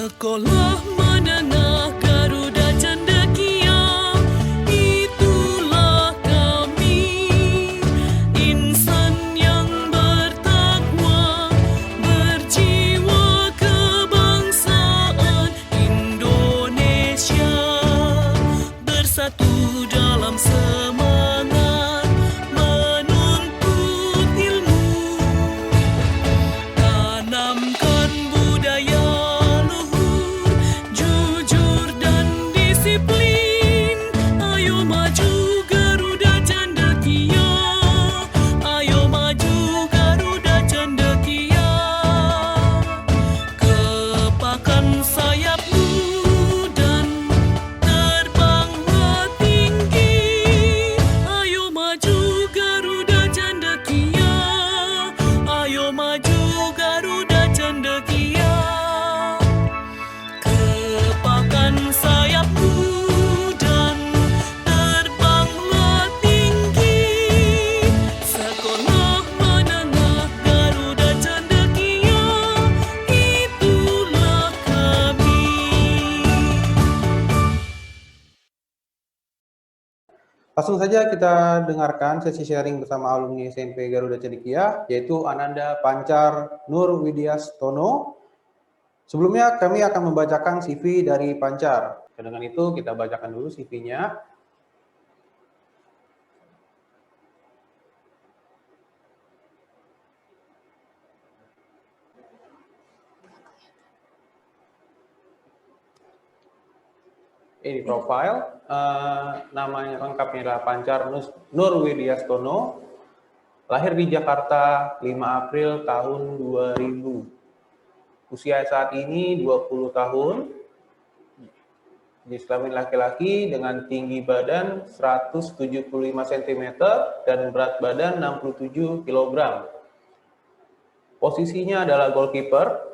Sekolah Menengah Garuda Cendekia, itulah kami, insan yang bertakwa, berjiwa kebangsaan Indonesia, bersatu dalam semangat menuntut ilmu, tanamkan budaya luhur, jujur dan disiplin. Ayo maju Garuda Cendekia, ayo maju Garuda Cendekia. Kepakan sayapmu dan terbanglah tinggi. Ayo maju Garuda Cendekia, ayo maju Garuda Cendekia. Kepakan sayapmu dan terbanglah tinggi. Sekolah Menengah Garuda Cendekia, itulah kami. Langsung saja kita dengarkan sesi sharing bersama alumni SMP Garuda Cendekia, yaitu Ananda Pancar Nur Widyastono. Sebelumnya kami akan membacakan CV dari Pancar. Dengan itu kita bacakan dulu CV-nya. Ini profile, namanya lengkapnya adalah Pancar Nur Widyastono, lahir di Jakarta 5 April tahun 2000. Usia saat ini 20 tahun, jenis kelamin laki-laki dengan tinggi badan 175 cm dan berat badan 67 kg. Posisinya adalah goalkeeper,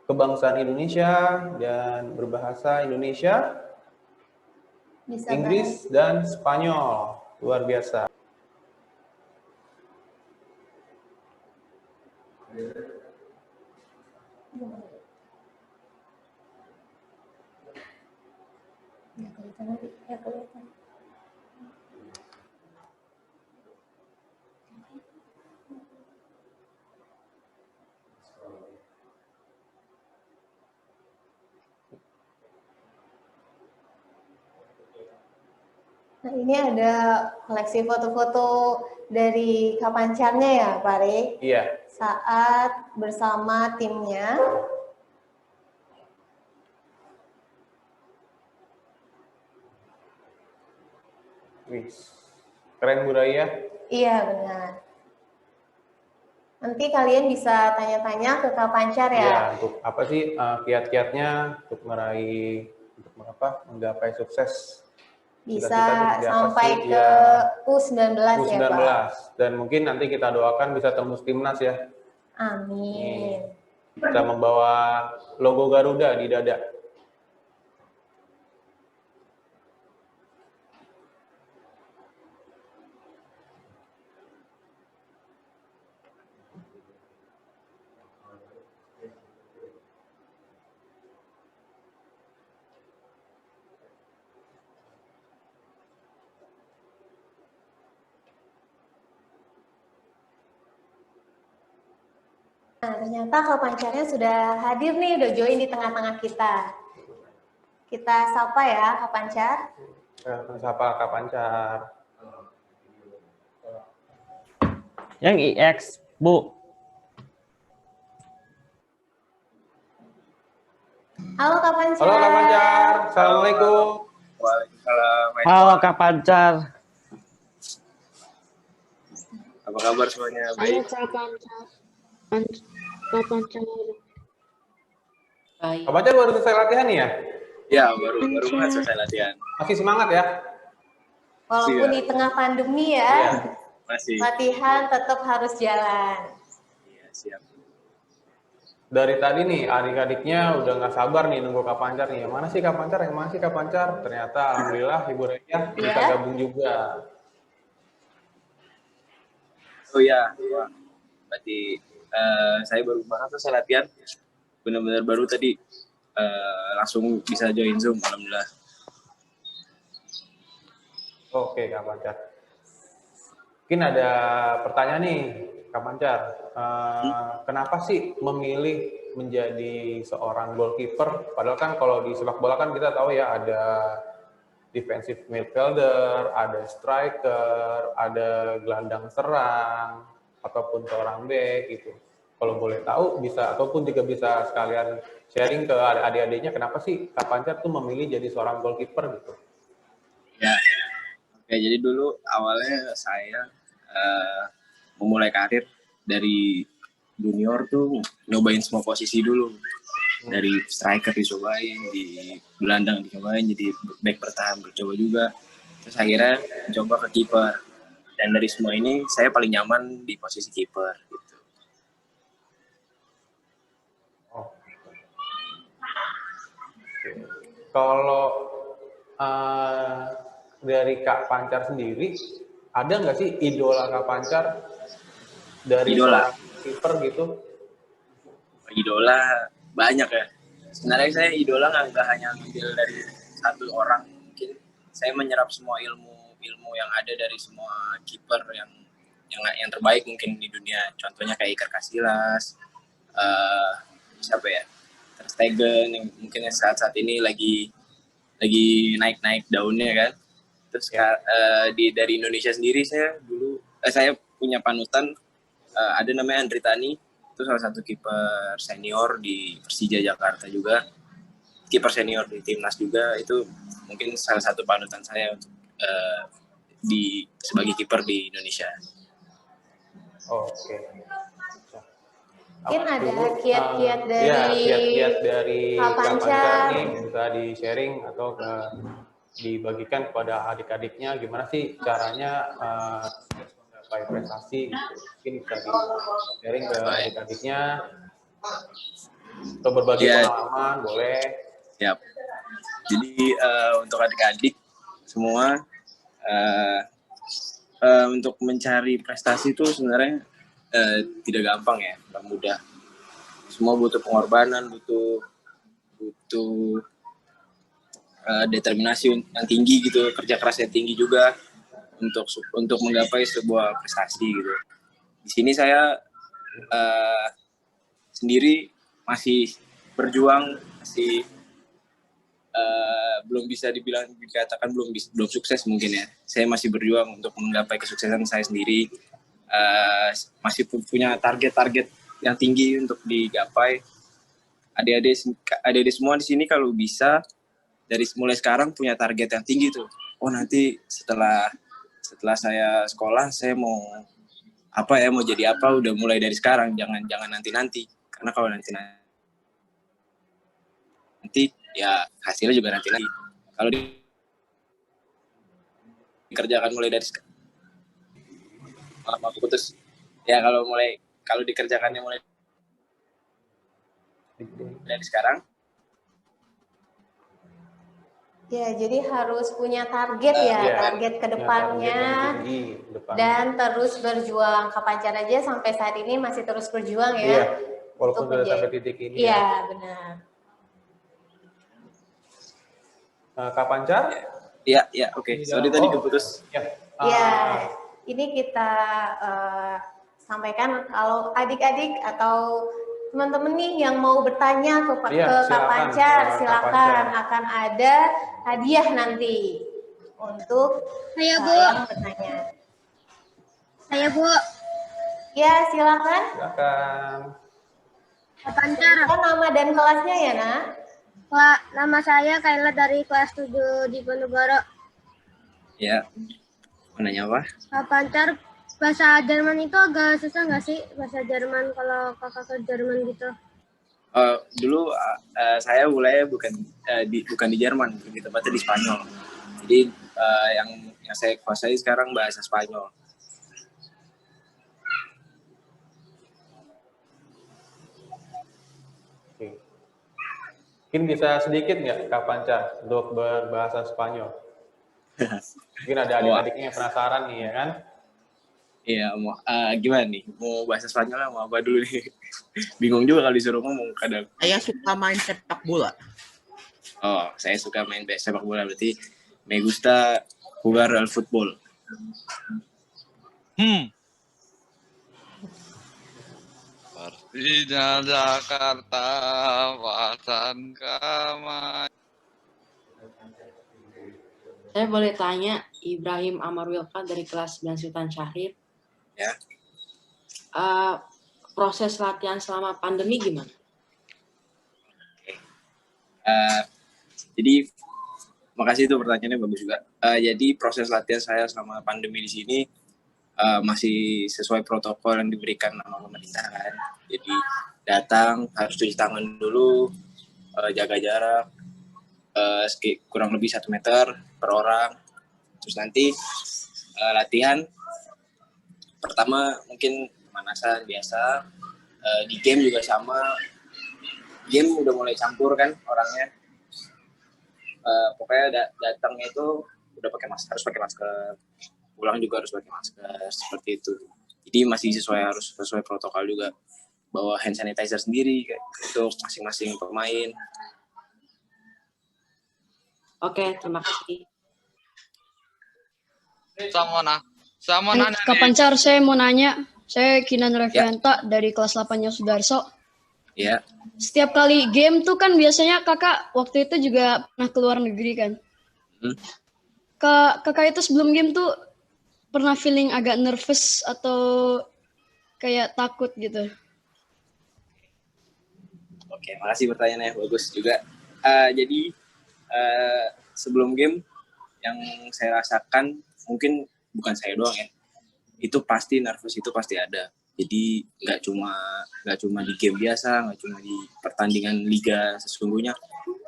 kebangsaan Indonesia dan berbahasa Indonesia, Bisa Inggris, dan Spanyol. Luar biasa. Ya, kelihatan nanti. Ya, kelihatan. Nah, ini ada koleksi foto-foto dari Kak Pancarnya ya, Pak Re? Iya. Saat bersama timnya. Wih, keren Bu Raya. Iya, benar. Nanti kalian bisa tanya-tanya ke Kak Pancar ya. Iya, untuk apa sih kiat-kiatnya untuk menggapai sukses? Bisa Cita-cita seperti apa sampai sih? ke Ya, U19 ya, U19. Pak. Dan mungkin nanti kita doakan bisa tembus timnas ya. Amin. Bisa membawa logo Garuda di dada. Nah, ternyata Kak Pancarnya sudah hadir nih, udah join di tengah-tengah kita. Kita sapa ya, Kak Pancar. Sapa Kak Pancar. Yang IX, Bu. Halo Kak Pancar. Halo Kak Pancar, Assalamualaikum. Waalaikumsalam. Halo Kak Pancar. Apa kabar semuanya? Halo Baik. Kak Pancar. Kak Pancar. Kak Pancar baru selesai latihan nih ya? Ya, baru banget selesai latihan. Masih semangat ya? Walaupun Iya. di tengah pandemi Iya. ya, Masih. latihan tetap harus jalan. Iya, siap. Dari tadi nih adik-adiknya udah nggak sabar nih nunggu Kak Pancar nih. Yang mana sih Kak Pancar? Yang mana sih Kak Pancar? Ternyata alhamdulillah Ibu Reya bisa Iya. gabung juga. Oh ya, wah. Berarti saya baru banget selesai latihan. benar-benar baru tadi langsung bisa join Zoom, alhamdulillah. Oke, Kak Pancar. Mungkin ada pertanyaan nih, Kak Pancar. Kenapa sih memilih menjadi seorang goalkeeper? Padahal kan kalau di sepak bola kan kita tahu ya ada defensive midfielder, ada striker, ada gelandang serang, ataupun seorang back gitu. Kalau boleh tahu bisa, ataupun juga bisa sekalian sharing ke adik-adiknya kenapa sih Kak Pancar tuh memilih jadi seorang goalkeeper gitu? Ya, oke, jadi dulu awalnya saya memulai karir dari junior tuh nyobain semua posisi dulu. Dari striker dicobain, di gelandang dicobain, jadi back bertahan bercoba juga. Terus akhirnya coba ke kiper. Dan dari semua ini saya paling nyaman di posisi kiper gitu. Kalau dari Kak Pancar sendiri, ada nggak sih idola Kak Pancar dari Idola. kiper gitu? Idola banyak ya. Sebenarnya saya idola nggak hanya ngambil dari satu orang. Mungkin saya menyerap semua ilmu yang ada dari semua kiper yang terbaik mungkin di dunia. Contohnya kayak Iker Casillas, siapa ya? Ter Stegen yang mungkin saat ini lagi naik daunnya kan. Terus dari Indonesia sendiri saya punya panutan, ada namanya Andri Tani, itu salah satu kiper senior di Persija Jakarta juga, kiper senior di timnas juga. Itu mungkin salah satu panutan saya untuk sebagai kiper di Indonesia. Oke. Mungkin ada kiat-kiat dari kiat-kiat dari Kak Kak Pancar Pancar. nih bisa di-sharing atau dibagikan kepada adik-adiknya gimana sih caranya menggapai prestasi gitu. Mungkin bisa di-sharing ke adik-adiknya atau berbagi pengalaman boleh. Siap. Jadi untuk adik-adik semua untuk mencari prestasi itu sebenarnya tidak gampang ya, tidak mudah. Semua butuh pengorbanan, butuh determinasi yang tinggi gitu, kerja keras yang tinggi juga untuk menggapai sebuah prestasi gitu. Di sini saya sendiri masih berjuang, masih belum bisa dikatakan belum sukses mungkin ya. Saya masih berjuang untuk menggapai kesuksesan saya sendiri. Masih punya target-target yang tinggi untuk digapai. Adik-adik semua di sini kalau bisa dari mulai sekarang punya target yang tinggi tuh. Oh nanti setelah saya sekolah saya mau jadi apa, udah mulai dari sekarang, jangan nanti. Karena kalau nanti ya hasilnya juga nanti. Kalau dikerjakan mulai dari sekarang, aku putus. Ya kalau dikerjakannya mulai dari sekarang. Ya, jadi harus punya target target ke depannya dan terus berjuang. Kak Pancar aja sampai saat ini masih terus berjuang ya. Iya, walaupun sudah sampai titik ini. Iya, benar. Kak Pancar? Iya, oke. Sorry tadi keputus. Ya, ini kita sampaikan kalau adik-adik atau teman-teman nih yang mau bertanya ke Kak Pancar, silakan, akan ada hadiah nanti untuk Saya, Bu. yang bertanya. Saya, Bu. Ya, silakan. Silakan. Kak Pancar. Nama dan kelasnya ya, Nak? Pak, nama saya Kayla dari kelas 7 di Ponegoro. Ya. Mau nanya apa? Kak Pancar, bahasa Jerman itu agak susah nggak sih? Bahasa Jerman kalau kakak ke Jerman gitu. Dulu saya mulai bukan di Jerman, lebih tepatnya di Spanyol. Jadi yang saya kuasai sekarang bahasa Spanyol. Oke. Mungkin bisa sedikit nggak Kak Pancar untuk berbahasa Spanyol? Mungkin ada adik-adiknya yang penasaran nih ya kan? Iya, mau gimana nih? Mau bahasa Spanyol mau apa dulu nih? Bingung juga kalau disuruh ngomong kadang. Saya suka main sepak bola. Oh, saya suka main sepak bola, berarti me gusta jugar al fútbol. Persija Jakarta, Wasan Kamai. Saya boleh tanya, Ibrahim Amar Wilka dari kelas 9 Sultan Syahrir. Ya. Proses latihan selama pandemi gimana? Jadi makasih itu pertanyaannya bagus juga. Jadi proses latihan saya selama pandemi di sini masih sesuai protokol yang diberikan sama pemerintah kan. Jadi datang harus cuci tangan dulu, jaga jarak kurang lebih 1 meter per orang. Terus nanti latihan pertama mungkin pemanasan biasa, di game juga sama. Game udah mulai campur kan orangnya. Pokoknya datangnya itu udah harus pakai masker, pulang juga harus pakai masker, seperti itu. Jadi masih harus sesuai protokol juga, bawa hand sanitizer sendiri kayak untuk masing-masing pemain. Oke, terima kasih. Sama nanya Kak Pancar, saya mau nanya. Saya Kinan Revianta dari kelas 8-nya Sudarso. Ya. Setiap kali game tuh kan biasanya kakak waktu itu juga pernah keluar negeri kan. Kakak itu sebelum game tuh pernah feeling agak nervous atau kayak takut gitu? Oke, makasih pertanyaannya, bagus juga. Jadi sebelum game yang saya rasakan, mungkin bukan saya doang ya, itu pasti nervous, itu pasti ada. Jadi nggak cuma di game biasa, nggak cuma di pertandingan liga sesungguhnya,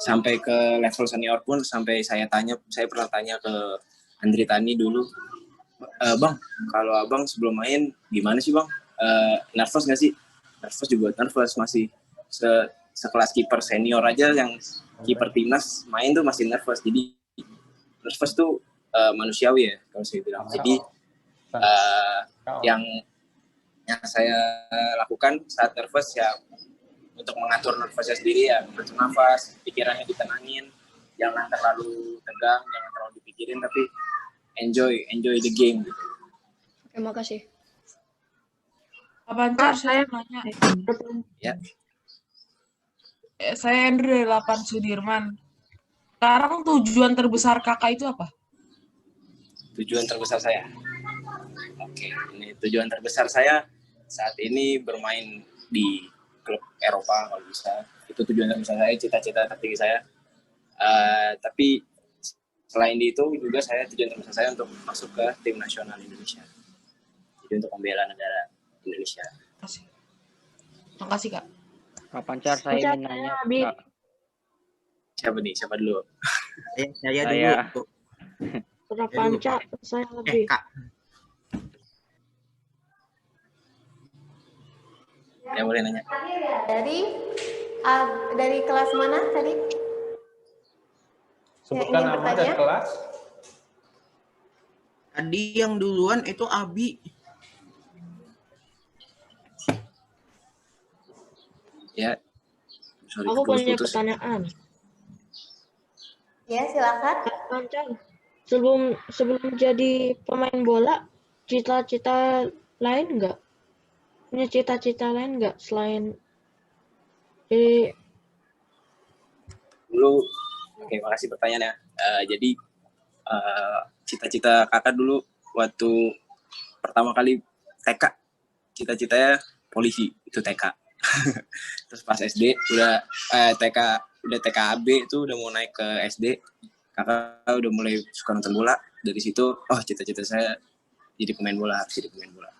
sampai ke level senior pun, sampai saya pernah tanya ke Andri Tani dulu, Bang, kalau abang sebelum main gimana sih bang? Nervous nggak sih? Nervous juga nervous, masih sekelas kiper senior aja yang kiper timnas main tuh masih nervous. Jadi nervous tuh manusiawi ya kalau saya bilang. Jadi yang saya lakukan saat nervous ya, untuk mengatur nervousnya sendiri ya, mengatur nafas, pikirannya ditenangin, jangan terlalu tegang, jangan terlalu dipikirin, tapi enjoy the game gitu. Oke, makasih. Pancar, saya nanya. Ya. Saya Andrew dari 8 Sudirman. Sekarang tujuan terbesar kakak itu apa? Tujuan terbesar saya? Oke, ini tujuan terbesar saya saat ini bermain di klub Eropa kalau bisa. Itu tujuan terbesar saya, cita-cita tertinggi saya. Tapi selain itu juga tujuan terbesar saya untuk masuk ke tim nasional Indonesia. Jadi untuk membela negara Indonesia. Makasih Kak. Kak Pancar, saya ingin nanya. Kak. Siapa nih? Siapa dulu? Saya dulu. Kak Pancar, saya lebih. Kak. Ya boleh nanya. Dari kelas mana tadi? Sebutkan nama dan kelas. Tadi yang duluan itu Abi. Ya. Sorry, Aku punya putus. pertanyaan. Ya, silakan. Kak Pancar, sebelum jadi pemain bola, cita-cita lain nggak? Punya cita-cita lain nggak selain jadi Dulu, oke, makasih pertanyaannya. Jadi cita-cita kakak dulu waktu pertama kali TK, cita-citanya polisi, itu TK. Terus pas SD udah TKAB itu udah mau naik ke SD, kakak udah mulai suka nonton bola. Dari situ, cita-cita saya jadi pemain bola, harus jadi pemain bola.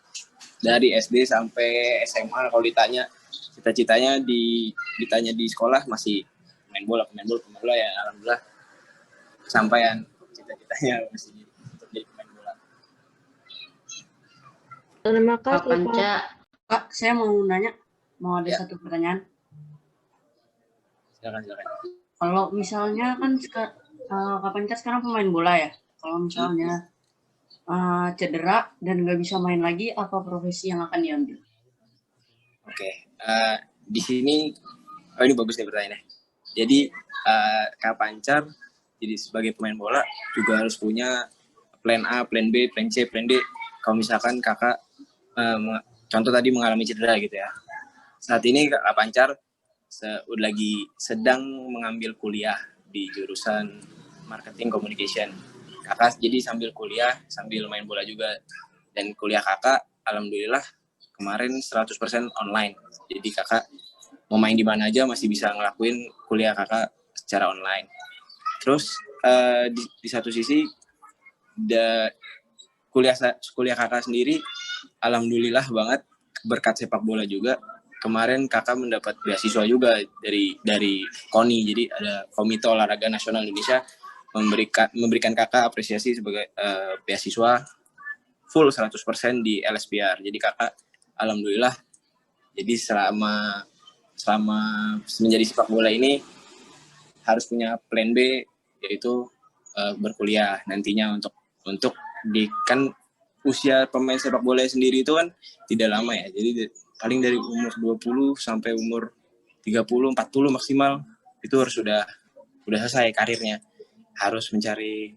Dari SD sampai SMA kalau ditanya cita-citanya ditanya di sekolah masih pemain bola ya, alhamdulillah kesampaian cita-citanya masih untuk jadi pemain bola. terima Kak kasih. Panca, Kak, saya mau nanya, mau ada satu pertanyaan. Silakan. Kalau misalnya kan Kak Panca sekarang pemain bola ya. Kalau misalnya cedera dan nggak bisa main lagi, apa profesi yang akan diambil? Oke, di sini, ini bagus nih pertanyaannya. Jadi Kak Pancar, jadi sebagai pemain bola juga harus punya plan A, plan B, plan C, plan D. Kalau misalkan kakak, contoh tadi mengalami cedera gitu ya. Saat ini Kak Pancar lagi sedang mengambil kuliah di jurusan marketing communication. Kakak jadi sambil kuliah, sambil main bola juga. Dan kuliah kakak, alhamdulillah, kemarin 100% online. Jadi kakak mau main di mana aja masih bisa ngelakuin kuliah kakak secara online. Terus di satu sisi kuliah kakak sendiri alhamdulillah banget berkat sepak bola juga. Kemarin kakak mendapat beasiswa juga dari KONI. Jadi ada Komite Olahraga Nasional Indonesia memberikan kakak apresiasi sebagai beasiswa full 100% di LSPR. Jadi kakak alhamdulillah, jadi selama menjadi sepak bola ini harus punya plan B, yaitu berkuliah nantinya untuk kan usia pemain sepak bola sendiri itu kan tidak lama ya. Jadi paling dari umur 20 sampai umur 30, 40 maksimal itu harus sudah selesai karirnya. Harus mencari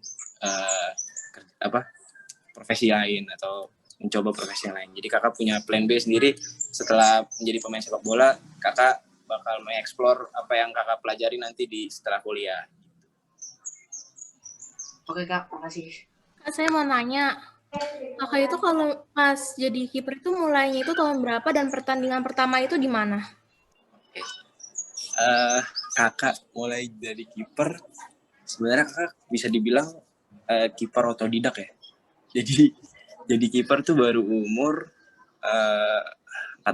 profesi lain atau mencoba profesi lain. Jadi kakak punya plan B sendiri. Setelah menjadi pemain sepak bola, kakak bakal mengeksplor apa yang kakak pelajari nanti setelah kuliah. Oke Kak, makasih. Kak, saya mau nanya, kakak itu kalau pas jadi kiper itu mulainya itu tahun berapa dan pertandingan pertama itu di mana? Kakak mulai dari kiper, sebenarnya kakak bisa dibilang kiper otodidak ya. Jadi kiper tuh baru umur 13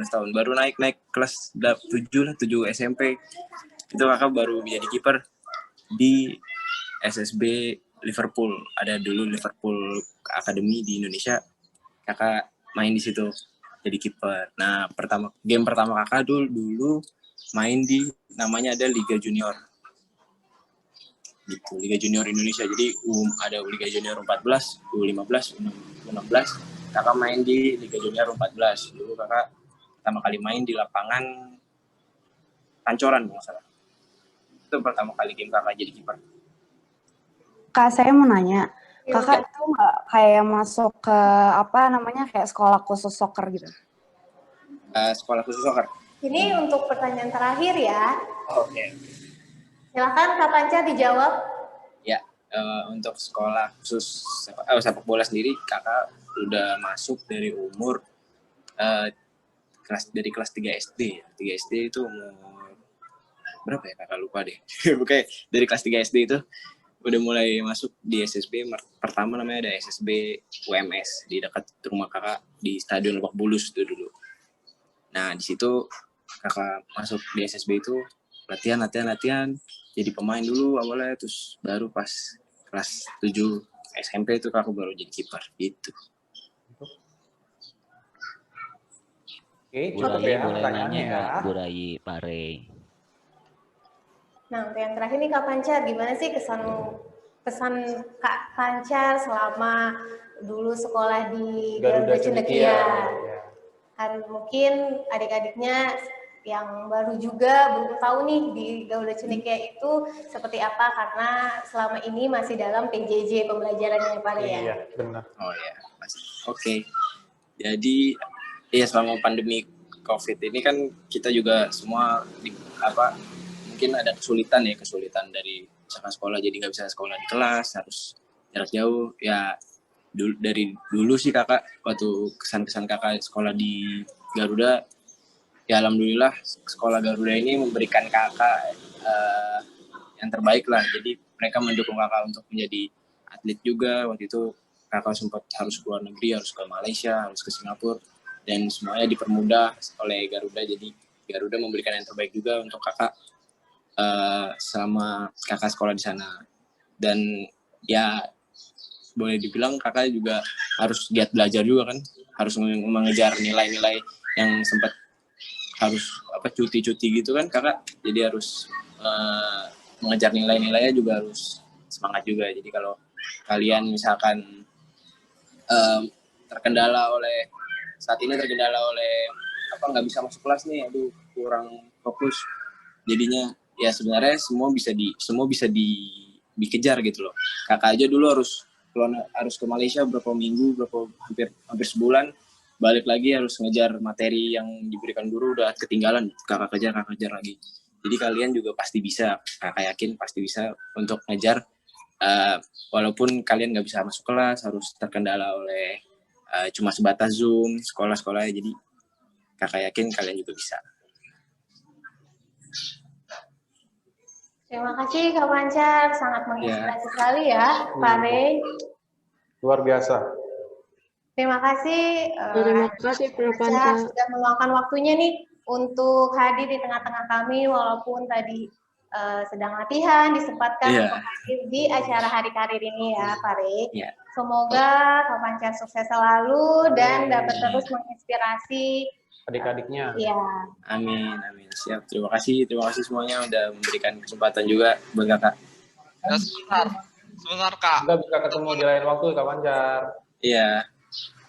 tahun baru naik kelas 7 SMP. Itu kakak baru menjadi kiper di SSB Liverpool. Ada dulu Liverpool Academy di Indonesia. Kakak main di situ jadi kiper. Nah, game pertama kakak dulu main di namanya ada Liga Junior. Gitu, Liga Junior Indonesia. Jadi ada Liga Junior 14, U15, U16. Kakak main di Liga Junior 14. Dulu kakak pertama kali main di lapangan Pancoran kalau salah. Itu pertama kali game kakak jadi kiper. Kak, saya mau nanya, kakak itu nggak kayak masuk ke kayak sekolah khusus soccer gitu? Sekolah khusus soccer. Ini untuk pertanyaan terakhir ya. Oke. Silakan Kak Panca dijawab. Ya, untuk sekolah khusus sepak bola sendiri, kakak udah masuk dari umur kelas 3 SD. 3 SD itu umur berapa ya, kakak lupa deh. Oke, dari kelas 3 SD itu udah mulai masuk di SSB. Pertama namanya ada SSB UMS di dekat rumah kakak di Stadion Lebak Bulus itu dulu. Nah, di situ kakak masuk di SSB itu latihan jadi pemain dulu awalnya, terus baru pas kelas 7 SMP itu kakak baru jadi kiper gitu. Oke, cukup ya pertanyaannya ya. Burai Pare. Nah, untuk yang terakhir nih Kak Pancar, gimana sih kesan Kak Pancar selama dulu sekolah di Garuda Cendekia? Kan mungkin adik-adiknya yang baru juga belum tahu nih di Garuda Cendekia itu seperti apa, karena selama ini masih dalam PJJ pembelajarannya Pak ya. Iya, benar. Oh ya, oke. Jadi ya selama pandemi COVID ini kan kita juga semua mungkin ada kesulitan dari misalkan sekolah, jadi nggak bisa sekolah di kelas, harus jarak jauh ya. Dari dulu sih kakak, waktu kesan-kesan kakak sekolah di Garuda, ya alhamdulillah sekolah Garuda ini memberikan kakak yang terbaik lah. Jadi mereka mendukung kakak untuk menjadi atlet juga. Waktu itu kakak sempat harus keluar negeri, harus ke Malaysia, harus ke Singapura, dan semuanya dipermudah oleh Garuda. Jadi Garuda memberikan yang terbaik juga untuk kakak selama kakak sekolah di sana. Dan ya boleh dibilang kakak juga harus giat belajar juga kan, harus mengejar nilai-nilai yang sempat harus cuti-cuti gitu kan kakak, jadi harus mengejar nilai-nilainya juga harus semangat juga. Jadi kalau kalian misalkan terkendala oleh nggak bisa masuk kelas nih, aduh kurang fokus, jadinya ya sebenarnya semua bisa dikejar gitu loh. Kakak aja dulu harus ke Malaysia berapa minggu, hampir sebulan, balik lagi harus ngejar materi yang diberikan guru, udah ketinggalan, kakak kejar lagi. Jadi kalian juga pasti bisa, kakak yakin pasti bisa untuk ngejar, walaupun kalian nggak bisa masuk kelas, harus terkendala oleh cuma sebatas Zoom, sekolah-sekolahnya. Jadi kakak yakin kalian juga bisa. Terima kasih Kak Pancar, sangat menginspirasi sekali ya, Pak Rey. Luar biasa. Terima kasih. Terima kasih Kak Pancar sudah meluangkan waktunya nih untuk hadir di tengah-tengah kami, walaupun tadi sedang latihan, disempatkan untuk hadir di acara Hari Karir ini ya, Pak Rey. Semoga Kak Pancar sukses selalu dan dapat terus menginspirasi adik-adiknya. Iya. Amin. Siap. Terima kasih semuanya udah memberikan kesempatan juga buat kakak. Ya, sebentar Kak. Kita bisa ketemu di lain waktu, Kak Pancar. Iya.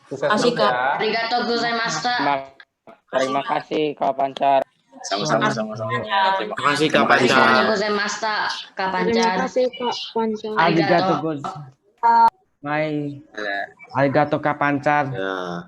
Sukses Kasih terus Kak. ya. Arigato gozaimashita. Terima kasih Kak Pancar. Sama-sama. Terima kasih Kak Pancar. Arigato gozaimashita Kak Pancar. Terima kasih Kak Pancar. Arigato gozaimashita. Arigato Kak Pancar. Ya.